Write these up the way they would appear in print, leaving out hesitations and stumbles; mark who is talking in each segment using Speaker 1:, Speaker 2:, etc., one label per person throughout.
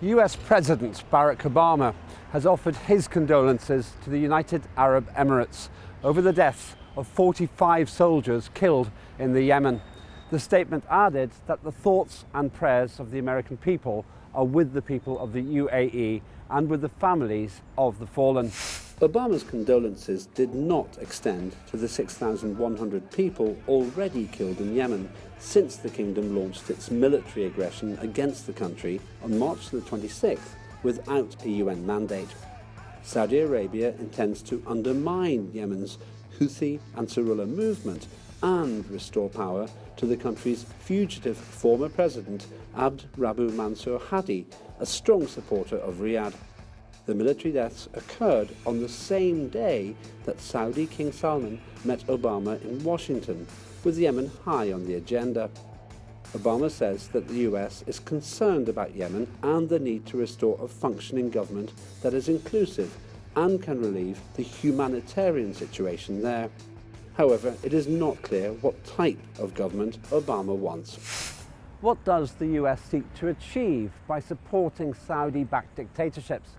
Speaker 1: US President Barack Obama has offered his condolences to the United Arab Emirates over the deaths of 45 soldiers killed in the Yemen. The statement added that the thoughts and prayers of the American people are with the people of the UAE and with the families of the fallen. Obama's condolences did not extend to the 6,100 people already killed in Yemen since the kingdom launched its military aggression against the country on March the 26th without a UN mandate. Saudi Arabia intends to undermine Yemen's Houthi Ansarullah movement and restore power to the country's fugitive former president Abd Rabbu Mansur Hadi, a strong supporter of Riyadh. The military deaths occurred on the same day that Saudi King Salman met Obama in Washington, with Yemen high on the agenda. Obama says that the US is concerned about Yemen and the need to restore a functioning government that is inclusive and can relieve the humanitarian situation there. However, it is not clear what type of government Obama wants. What does the US seek to achieve by supporting Saudi-backed dictatorships?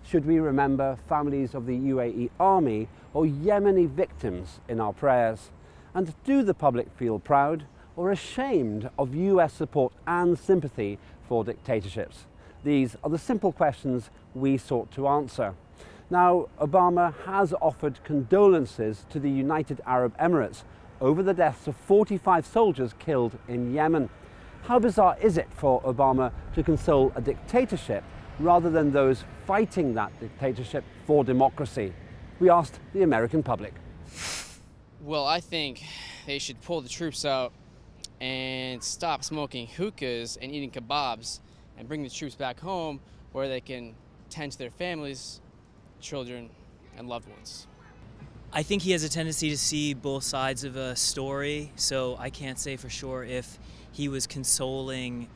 Speaker 1: Should we remember families of the UAE army or Yemeni victims in our prayers? And do the public feel proud or ashamed of US support and sympathy for dictatorships? These are the simple questions we sought to answer. Now, Obama has offered condolences to the United Arab Emirates over the deaths of 45 soldiers killed in Yemen. How bizarre is it for Obama to console a dictatorship rather than those fighting that dictatorship for democracy? We asked the American public.
Speaker 2: Well, I think they should pull the troops out and stop smoking hookahs and eating kebabs and bring the troops back home where they can tend to their families, children, and loved ones.
Speaker 3: I think he has a tendency to see both sides of a story, so I can't say for sure if he was consoling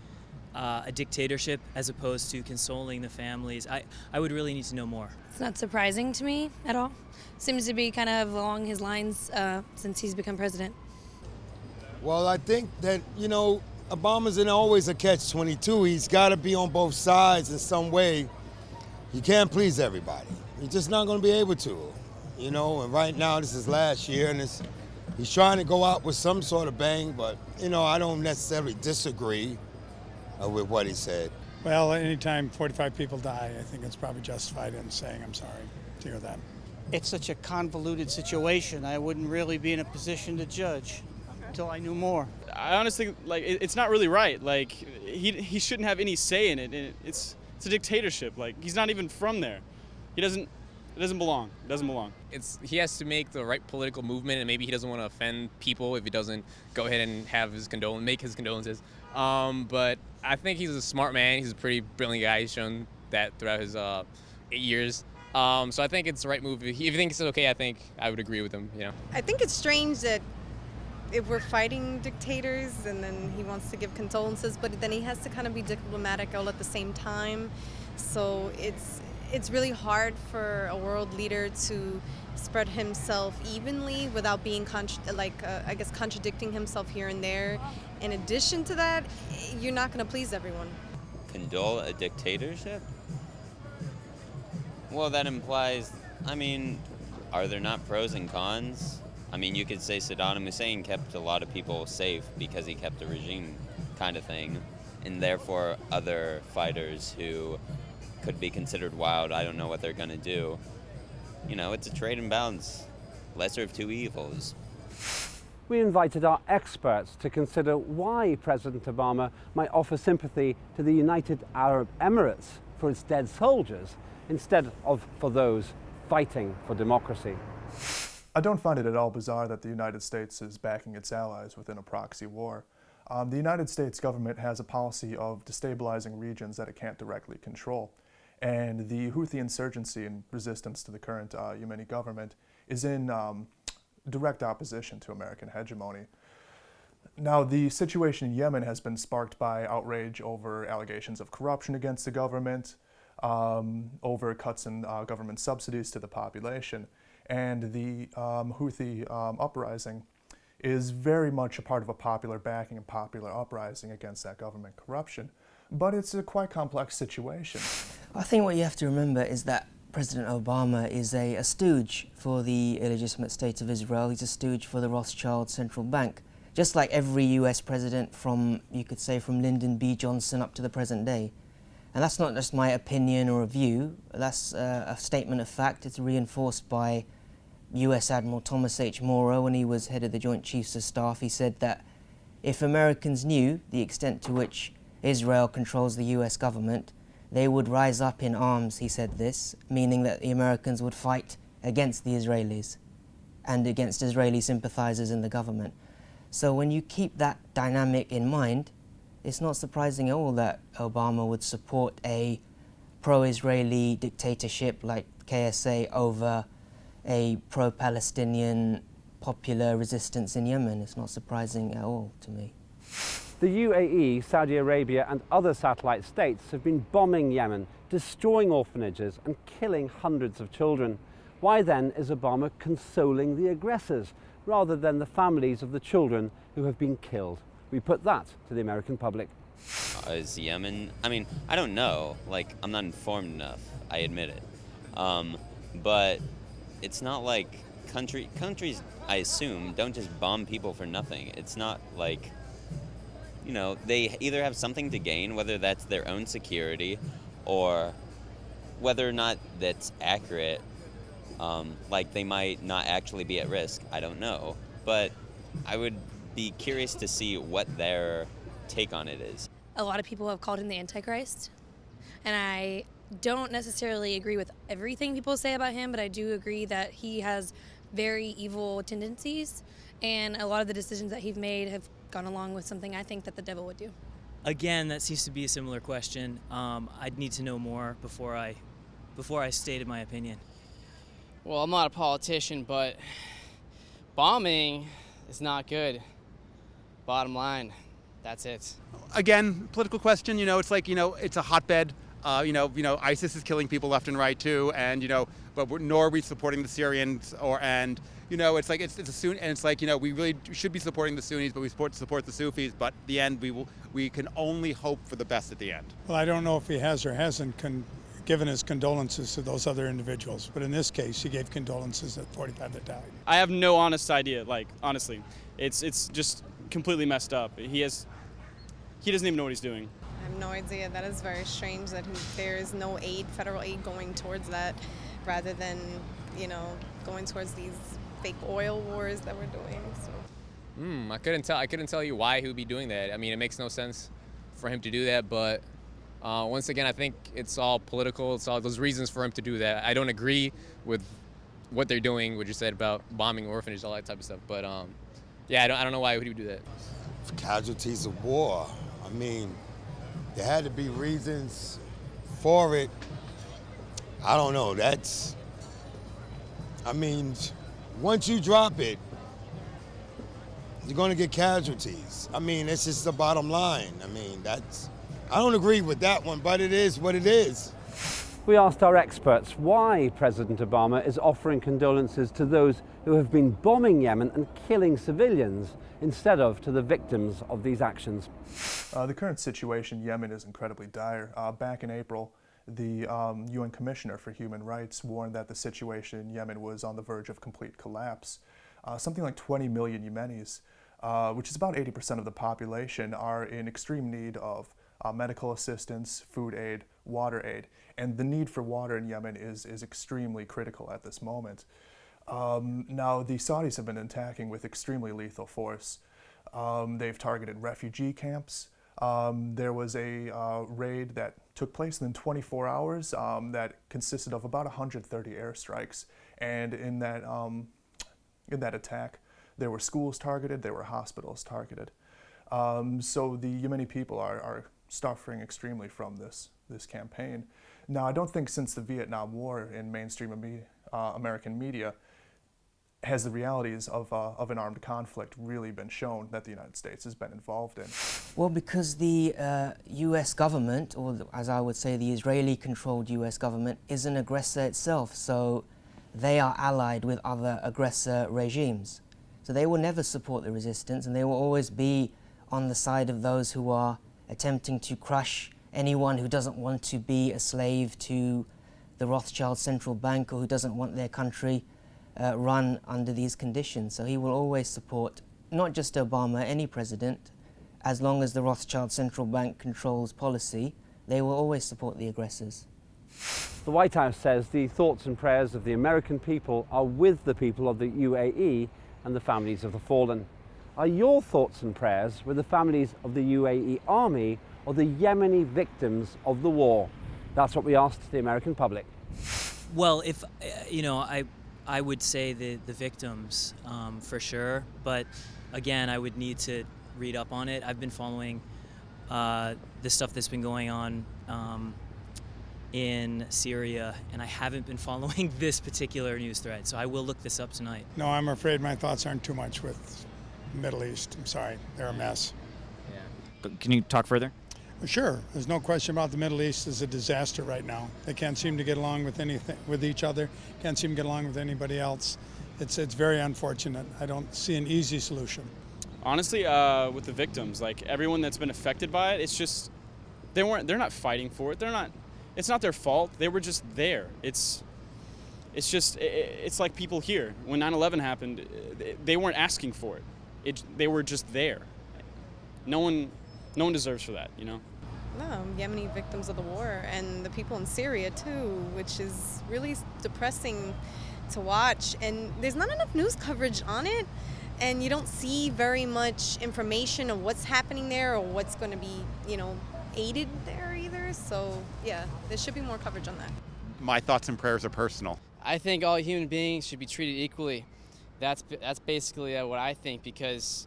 Speaker 3: a dictatorship as opposed to consoling the families. I would really need to know more.
Speaker 4: It's not surprising to me at all. Seems to be kind of along his lines since he's become president.
Speaker 5: Well, I think that, Obama's in always a catch-22. He's got to be on both sides in some way. He can't please everybody. He's just not going to be able to, and right now this is last year and he's trying to go out with some sort of bang, but, I don't necessarily disagree with what he said.
Speaker 6: Well, anytime 45 people die, I think it's probably justified in saying I'm sorry to hear that.
Speaker 7: It's such a convoluted situation. I wouldn't really be in a position to judge until I knew more.
Speaker 8: I honestly, it's not really right. He shouldn't have any say in it. It's a dictatorship. He's not even from there. It doesn't belong. It doesn't belong.
Speaker 9: He has to make the right political movement, and maybe he doesn't want to offend people if he doesn't go ahead and make his condolences. But I think he's a smart man. He's a pretty brilliant guy. He's shown that throughout his 8 years. So I think it's the right move. If he thinks it's okay, I think I would agree with him.
Speaker 10: I think it's strange that if we're fighting dictators and then he wants to give condolences, but then he has to kind of be diplomatic all at the same time. So it's really hard for a world leader to spread himself evenly without being contradicting himself here and there. In addition to that, you're not going to please everyone.
Speaker 11: Condole a dictatorship? Well, that implies, are there not pros and cons? You could say Saddam Hussein kept a lot of people safe because he kept the regime kind of thing, and therefore other fighters who could be considered wild, I don't know what they're going to do. It's a trade imbalance, lesser of two evils.
Speaker 1: We invited our experts to consider why President Obama might offer sympathy to the United Arab Emirates for its dead soldiers instead of for those fighting for democracy.
Speaker 12: I don't find it at all bizarre that the United States is backing its allies within a proxy war. The United States government has a policy of destabilizing regions that it can't directly control. And the Houthi insurgency and resistance to the current Yemeni government is in direct opposition to American hegemony. Now, the situation in Yemen has been sparked by outrage over allegations of corruption against the government, over cuts in government subsidies to the population. And the Houthi uprising is very much a part of a popular backing and popular uprising against that government corruption. but it's a quite complex situation.
Speaker 13: I think what you have to remember is that President Obama is a stooge for the illegitimate state of Israel. He's a stooge for the Rothschild Central Bank. Just like every US president from, you could say, from Lyndon B. Johnson up to the present day. And that's not just my opinion or a view, that's a statement of fact. It's reinforced by US Admiral Thomas H. Maurer when he was head of the Joint Chiefs of Staff. He said that if Americans knew the extent to which Israel controls the US government, they would rise up in arms, he said this, meaning that the Americans would fight against the Israelis and against Israeli sympathizers in the government. So when you keep that dynamic in mind, it's not surprising at all that Obama would support a pro-Israeli dictatorship like KSA over a pro-Palestinian popular resistance in Yemen. It's not surprising at all to me.
Speaker 1: The UAE, Saudi Arabia and other satellite states have been bombing Yemen, destroying orphanages and killing hundreds of children. Why then is Obama consoling the aggressors rather than the families of the children who have been killed? We put that to the American public.
Speaker 11: Is Yemen, I mean, I don't know. Like, I'm not informed enough, I admit it. But it's not like countries, I assume, don't just bomb people for nothing. It's not like, you know, they either have something to gain, whether that's their own security or whether or not that's accurate. Like, they might not actually be at risk. I don't know. But I would be curious to see what their take on it is.
Speaker 4: A lot of people have called him the Antichrist, and I don't necessarily agree with everything people say about him, but I do agree that he has very evil tendencies, and a lot of the decisions that he's made have gone along with something I think that the devil would do.
Speaker 3: Again, that seems to be a similar question. I'd need to know more before I stated my opinion.
Speaker 2: Well, I'm not a politician, but bombing is not good. Bottom line, that's it.
Speaker 14: Again, political question, it's like, it's a hotbed. ISIS is killing people left and right too, and but nor are we supporting the Syrians, it's like it's a Sunni, and it's like we really should be supporting the Sunnis, but we support the Sufis. But at the end, we can only hope for the best at the end.
Speaker 6: Well, I don't know if he has or hasn't given his condolences to those other individuals, but in this case, he gave condolences at 45 that died.
Speaker 8: I have no honest idea. Like, honestly, it's just completely messed up. He doesn't even know what he's doing.
Speaker 10: I have no idea. That is very strange that there is no federal aid going towards that, rather than, going towards these fake oil wars that we're doing. So.
Speaker 9: I couldn't tell you why he would be doing that. I mean, it makes no sense for him to do that, but once again, I think it's all political. It's all those reasons for him to do that. I don't agree with what they're doing, what you said about bombing orphanages, all that type of stuff. But yeah, I don't know why would he do that.
Speaker 5: Casualties of war. I mean, there had to be reasons for it. I don't know. Once you drop it, you're going to get casualties. I mean, it's just the bottom line. I don't agree with that one, but it is what it is.
Speaker 1: We asked our experts why President Obama is offering condolences to those who have been bombing Yemen and killing civilians instead of to the victims of these actions.
Speaker 12: The current situation in Yemen is incredibly dire. Back in April, the UN Commissioner for Human Rights warned that the situation in Yemen was on the verge of complete collapse. Something like 20 million Yemenis, which is about 80% of the population, are in extreme need of medical assistance, food aid, water aid, and the need for water in Yemen is extremely critical at this moment. Now, the Saudis have been attacking with extremely lethal force. They've targeted refugee camps. There was a raid that took place in 24 hours that consisted of about 130 airstrikes, and in that attack, there were schools targeted, there were hospitals targeted. So the Yemeni people are suffering extremely from this campaign. Now, I don't think since the Vietnam War in mainstream American media has the realities of an armed conflict really been shown that the United States has been involved in.
Speaker 13: Well, because the US government, or as I would say the Israeli-controlled US government, is an aggressor itself, so they are allied with other aggressor regimes. So they will never support the resistance, and they will always be on the side of those who are attempting to crush anyone who doesn't want to be a slave to the Rothschild central bank or who doesn't want their country run under these conditions. So he will always support not just Obama, any president. As long as the Rothschild central bank controls policy, they will always support the aggressors.
Speaker 1: The White House says the thoughts and prayers of the American people are with the people of the UAE and the families of the fallen. Are your thoughts and prayers with the families of the UAE army or the Yemeni victims of the war? That's what we asked the American public.
Speaker 3: Well, if I would say the victims for sure, but again, I would need to read up on it. I've been following the stuff that's been going on in Syria, and I haven't been following this particular news thread, so I will look this up tonight.
Speaker 6: No, I'm afraid my thoughts aren't too much with the Middle East. I'm sorry, they're a mess.
Speaker 15: Yeah. Can you talk further?
Speaker 6: Sure, there's no question about the Middle East is a disaster right now. They can't seem to get along with each other, can't seem to get along with anybody else. It's very unfortunate. I don't see an easy solution.
Speaker 8: Honestly, with the victims, like everyone that's been affected by it, it's just they're not fighting for it. It's not their fault. They were just there. It's like people here. When 9/11 happened, they weren't asking for it. They were just there. No one deserves for that, you know?
Speaker 10: No, Yemeni victims of the war and the people in Syria too, which is really depressing to watch. And there's not enough news coverage on it. And you don't see very much information of what's happening there or what's going to be, aided there either. So, yeah, there should be more coverage on that.
Speaker 14: My thoughts and prayers are personal.
Speaker 2: I think all human beings should be treated equally. That's basically what I think, because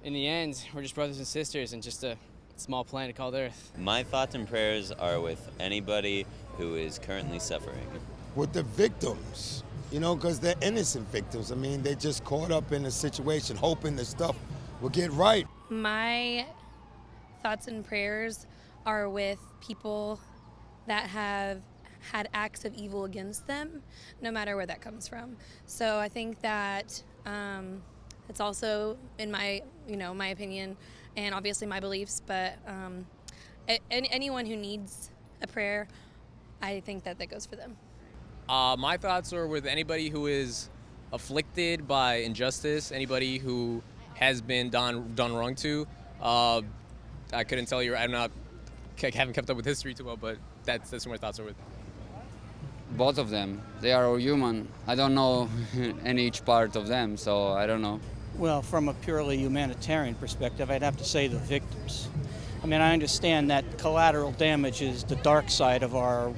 Speaker 2: in the end, we're just brothers and sisters in just a small planet called Earth.
Speaker 11: My thoughts and prayers are with anybody who is currently suffering.
Speaker 5: With the victims, because they're innocent victims. I mean, they're just caught up in a situation, hoping that stuff will get right.
Speaker 4: My thoughts and prayers are with people that have had acts of evil against them, no matter where that comes from. So I think that it's also, in my opinion, and obviously my beliefs, but anyone who needs a prayer, I think that goes for them.
Speaker 9: My thoughts are with anybody who is afflicted by injustice, anybody who has been done wrong to. I couldn't tell you. I haven't kept up with history too well, but that's who my thoughts are with.
Speaker 16: Both of them. They are all human. I don't know in each part of them, so I don't know.
Speaker 7: Well, from a purely humanitarian perspective, I'd have to say the victims. I mean, I understand that collateral damage is the dark side of our,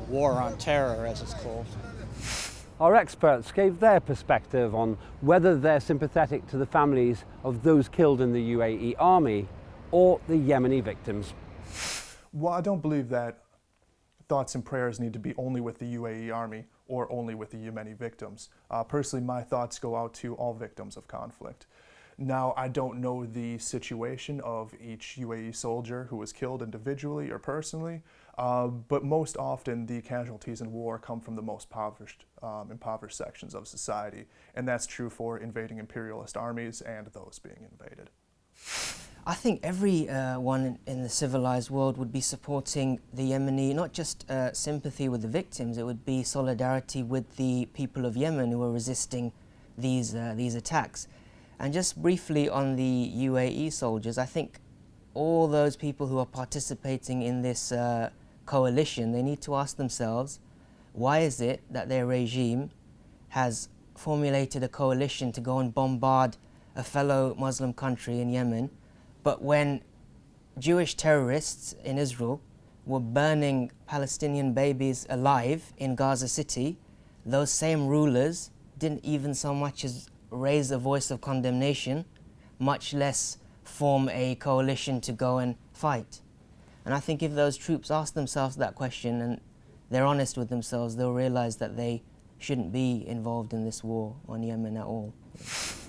Speaker 7: war on terror, as it's called.
Speaker 1: Our experts gave their perspective on whether they're sympathetic to the families of those killed in the UAE army or the Yemeni victims.
Speaker 12: Well, I don't believe that thoughts and prayers need to be only with the UAE army or only with the Yemeni victims. Personally, my thoughts go out to all victims of conflict. Now, I don't know the situation of each UAE soldier who was killed individually or personally, but most often the casualties in war come from the most impoverished sections of society, and that's true for invading imperialist armies and those being invaded.
Speaker 13: I think everyone in the civilized world would be supporting the Yemeni, not just sympathy with the victims, it would be solidarity with the people of Yemen who are resisting these attacks. And just briefly on the UAE soldiers, I think all those people who are participating in this coalition, they need to ask themselves, why is it that their regime has formulated a coalition to go and bombard a fellow Muslim country in Yemen, but when Jewish terrorists in Israel were burning Palestinian babies alive in Gaza City, those same rulers didn't even so much as raise a voice of condemnation, much less form a coalition to go and fight. And I think if those troops ask themselves that question and they're honest with themselves, they'll realize that they shouldn't be involved in this war on Yemen at all.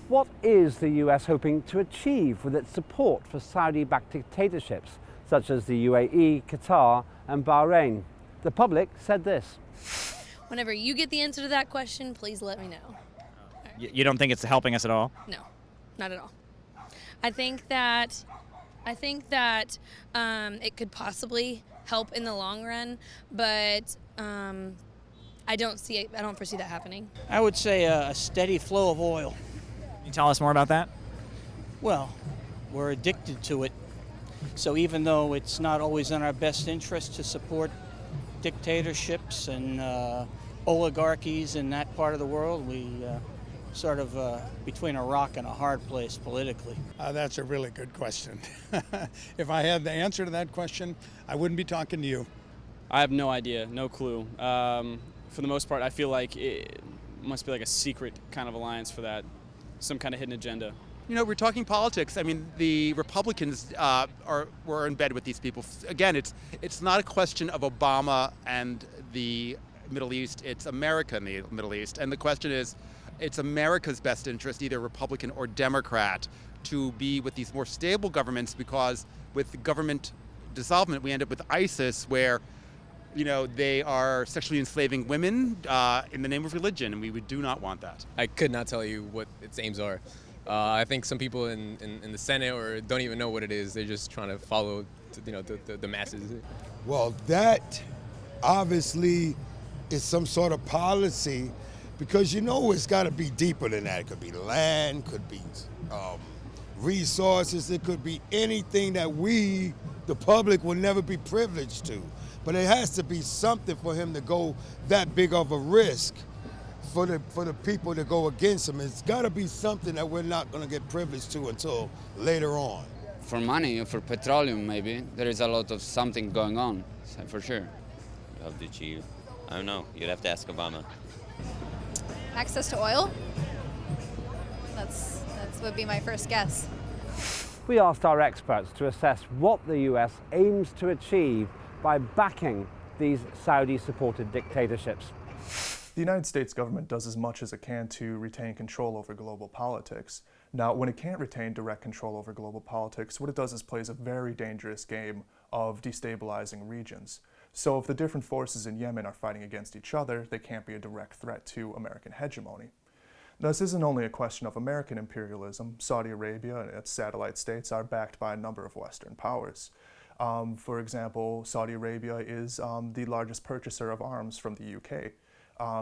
Speaker 1: What is the US hoping to achieve with its support for Saudi-backed dictatorships such as the UAE, Qatar and Bahrain? The public said this.
Speaker 4: Whenever you get the answer to that question, please let me know.
Speaker 15: You don't think it's helping us at all?
Speaker 4: No, not at all. I think that I think that it could possibly help in the long run, but I don't foresee that happening.
Speaker 7: I would say a steady flow of oil.
Speaker 15: Can you tell us more about that?
Speaker 7: Well, we're addicted to it. So even though it's not always in our best interest to support dictatorships and oligarchies in that part of the world, we sort of between a rock and a hard place politically.
Speaker 6: That's a really good question. If I had the answer to that question, I wouldn't be talking to you.
Speaker 8: I have no idea, no clue. For the most part, I feel like it must be like a secret kind of alliance for that, some kind of hidden agenda.
Speaker 14: You know, we're talking politics. I mean, the Republicans were in bed with these people. Again, it's not a question of Obama and the Middle East. It's America and the Middle East. And the question is, it's America's best interest, either Republican or Democrat, to be with these more stable governments, because with government dissolvement, we end up with ISIS, where, you know, they are sexually enslaving women in the name of religion, and we do not want that.
Speaker 9: I could not tell you what its aims are. I think some people in the Senate or don't even know what it is. They're just trying to follow, the masses.
Speaker 5: Well, that obviously is some sort of policy, because you know it's got to be deeper than that. It could be land, could be resources, it could be anything that we, the public, will never be privileged to. But it has to be something for him to go that big of a risk for the people to go against him. It's got to be something that we're not going to get privileged to until later on.
Speaker 16: For money, for petroleum maybe, there is a lot of something going on, for sure. Of the chief, I don't know, you'd have to ask Obama.
Speaker 17: Access to oil? That would be my first guess.
Speaker 1: We asked our experts to assess what the US aims to achieve by backing these Saudi-supported dictatorships.
Speaker 12: The United States government does as much as it can to retain control over global politics. Now, when it can't retain direct control over global politics, what it does is plays a very dangerous game of destabilizing regions. So if the different forces in Yemen are fighting against each other, they can't be a direct threat to American hegemony. Now, this isn't only a question of American imperialism. Saudi Arabia and its satellite states are backed by a number of Western powers. For example, Saudi Arabia is the largest purchaser of arms from the UK.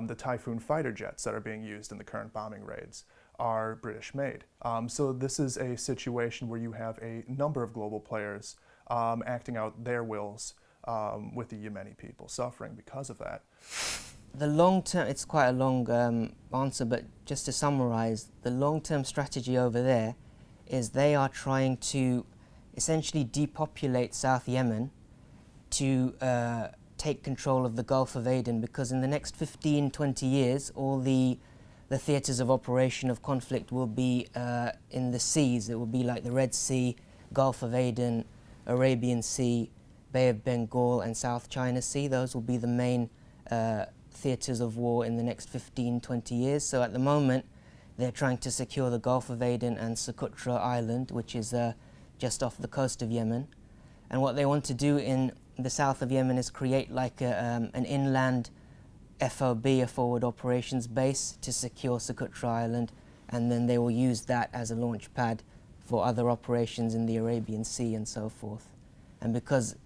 Speaker 12: The Typhoon fighter jets that are being used in the current bombing raids are British made. So this is a situation where you have a number of global players acting out their wills with the Yemeni people suffering because of that.
Speaker 13: The long term, it's quite a long answer, but just to summarize, the long-term strategy over there is they are trying to essentially depopulate South Yemen to take control of the Gulf of Aden, because in the next 15, 20 years, all the theatres of operation of conflict will be in the seas. It will be like the Red Sea, Gulf of Aden, Arabian Sea, Bay of Bengal and South China Sea. Those will be the main theatres of war in the next 15, 20 years. So at the moment, they're trying to secure the Gulf of Aden and Socotra Island, which is just off the coast of Yemen. And what they want to do in the south of Yemen is create like an inland FOB, a forward operations base, to secure Socotra Island, and then they will use that as a launch pad for other operations in the Arabian Sea and so forth. And because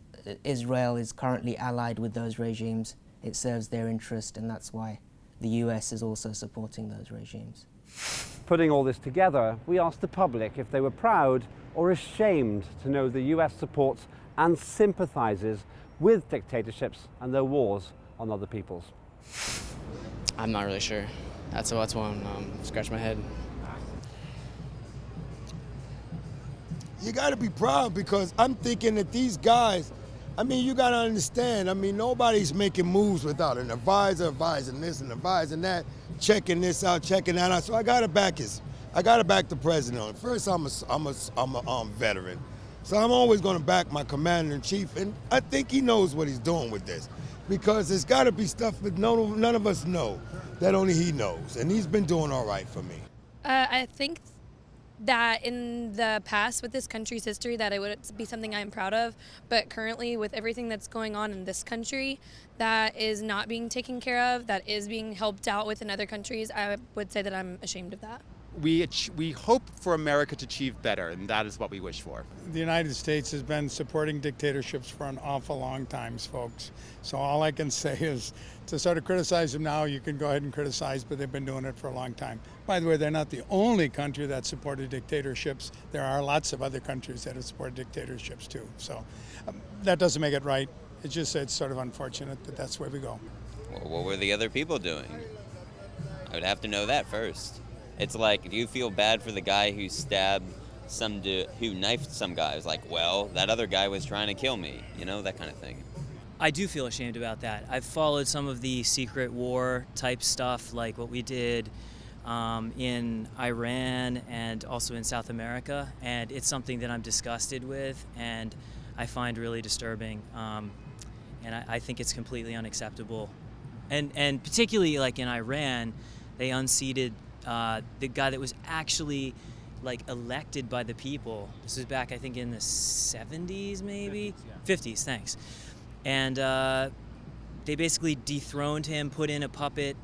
Speaker 13: Israel is currently allied with those regimes, it serves their interest, and that's why the US is also supporting those regimes.
Speaker 1: Putting all this together, we asked the public if they were proud or ashamed to know the US supports and sympathises with dictatorships and their wars on other peoples.
Speaker 2: I'm not really sure. That's one scratch my head.
Speaker 5: You got to be proud, because I'm thinking that these guys, I mean, you got to understand, I mean, nobody's making moves without an advisor advising this and advising that, checking this out, checking that out. So I got to back the president on it. First, I'm a veteran. So I'm always going to back my commander-in-chief, and I think he knows what he's doing with this, because there's got to be stuff that none of us know that only he knows, and he's been doing all right for me.
Speaker 4: I think that in the past with this country's history that it would be something I'm proud of, but currently with everything that's going on in this country that is not being taken care of, that is being helped out with in other countries, I would say that I'm ashamed of that.
Speaker 14: we hope for America to achieve better, and that is what we wish for.
Speaker 6: The United States has been supporting dictatorships for an awful long time, folks. So all I can say is to sort of criticize them now, you can go ahead and criticize, but they've been doing it for a long time. By the way, they're not the only country that supported dictatorships. There are lots of other countries that have supported dictatorships too. So that doesn't make it right. It's just it's sort of unfortunate that that's where we go.
Speaker 11: Well, what were the other people doing? I would have to know that first. It's like, do you feel bad for the guy who stabbed who knifed some guy? It's like, well, that other guy was trying to kill me, you know, that kind of thing.
Speaker 3: I do feel ashamed about that. I've followed some of the secret war type stuff, like what we did in Iran and also in South America, and it's something that I'm disgusted with and I find really disturbing, and I think it's completely unacceptable. And particularly like in Iran, they unseated the guy that was actually like elected by the people. This was back, I think, in the 70s, maybe? 50s, thanks. And they basically dethroned him, put in a puppet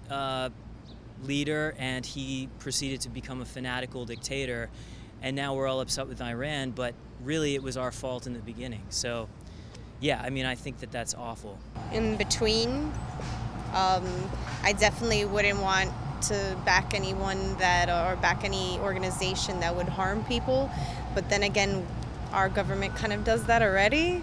Speaker 3: leader, and he proceeded to become a fanatical dictator. And now we're all upset with Iran, but really it was our fault in the beginning. So, yeah, I mean, I think that that's awful.
Speaker 10: In between, I definitely wouldn't want to back anyone or back any organization that would harm people. But then again, our government kind of does that already.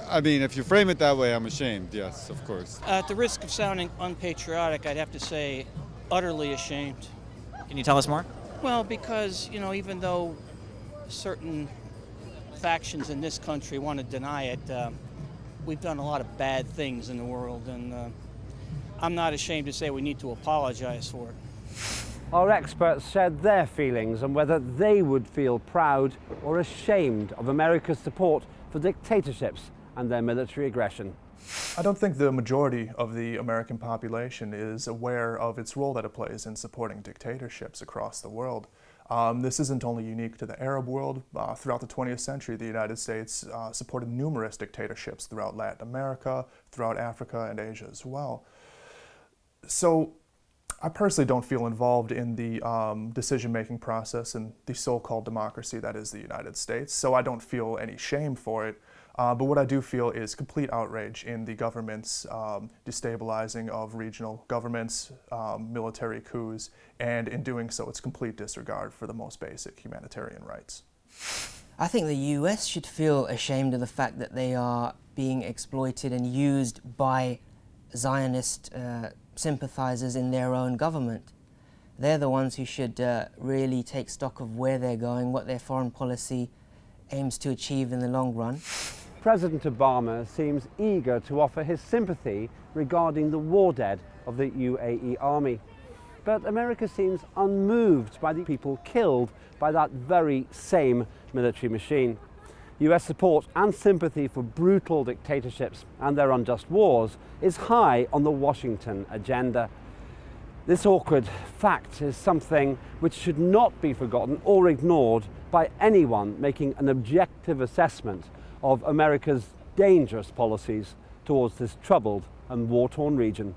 Speaker 18: I mean, if you frame it that way, I'm ashamed, yes, of course.
Speaker 7: At the risk of sounding unpatriotic, I'd have to say utterly ashamed.
Speaker 15: Can you tell us more?
Speaker 7: Well, because, you know, even though certain factions in this country want to deny it, we've done a lot of bad things in the world, and I'm not ashamed to say we need to apologize for it.
Speaker 1: Our experts shared their feelings on whether they would feel proud or ashamed of America's support for dictatorships and their military aggression.
Speaker 12: I don't think the majority of the American population is aware of its role that it plays in supporting dictatorships across the world. This isn't only unique to the Arab world. Throughout the 20th century, the United States supported numerous dictatorships throughout Latin America, throughout Africa and Asia as well. So I personally don't feel involved in the decision-making process in the so-called democracy that is the United States, so I don't feel any shame for it. But what I do feel is complete outrage in the government's destabilizing of regional governments, military coups, and in doing so, it's complete disregard for the most basic humanitarian rights.
Speaker 13: I think the US should feel ashamed of the fact that they are being exploited and used by Zionist sympathizers in their own government. They're the ones who should really take stock of where they're going, what their foreign policy aims to achieve in the long run.
Speaker 1: President Obama seems eager to offer his sympathy regarding the war dead of the UAE army. But America seems unmoved by the people killed by that very same military machine. US support and sympathy for brutal dictatorships and their unjust wars is high on the Washington agenda. This awkward fact is something which should not be forgotten or ignored by anyone making an objective assessment of America's dangerous policies towards this troubled and war-torn region.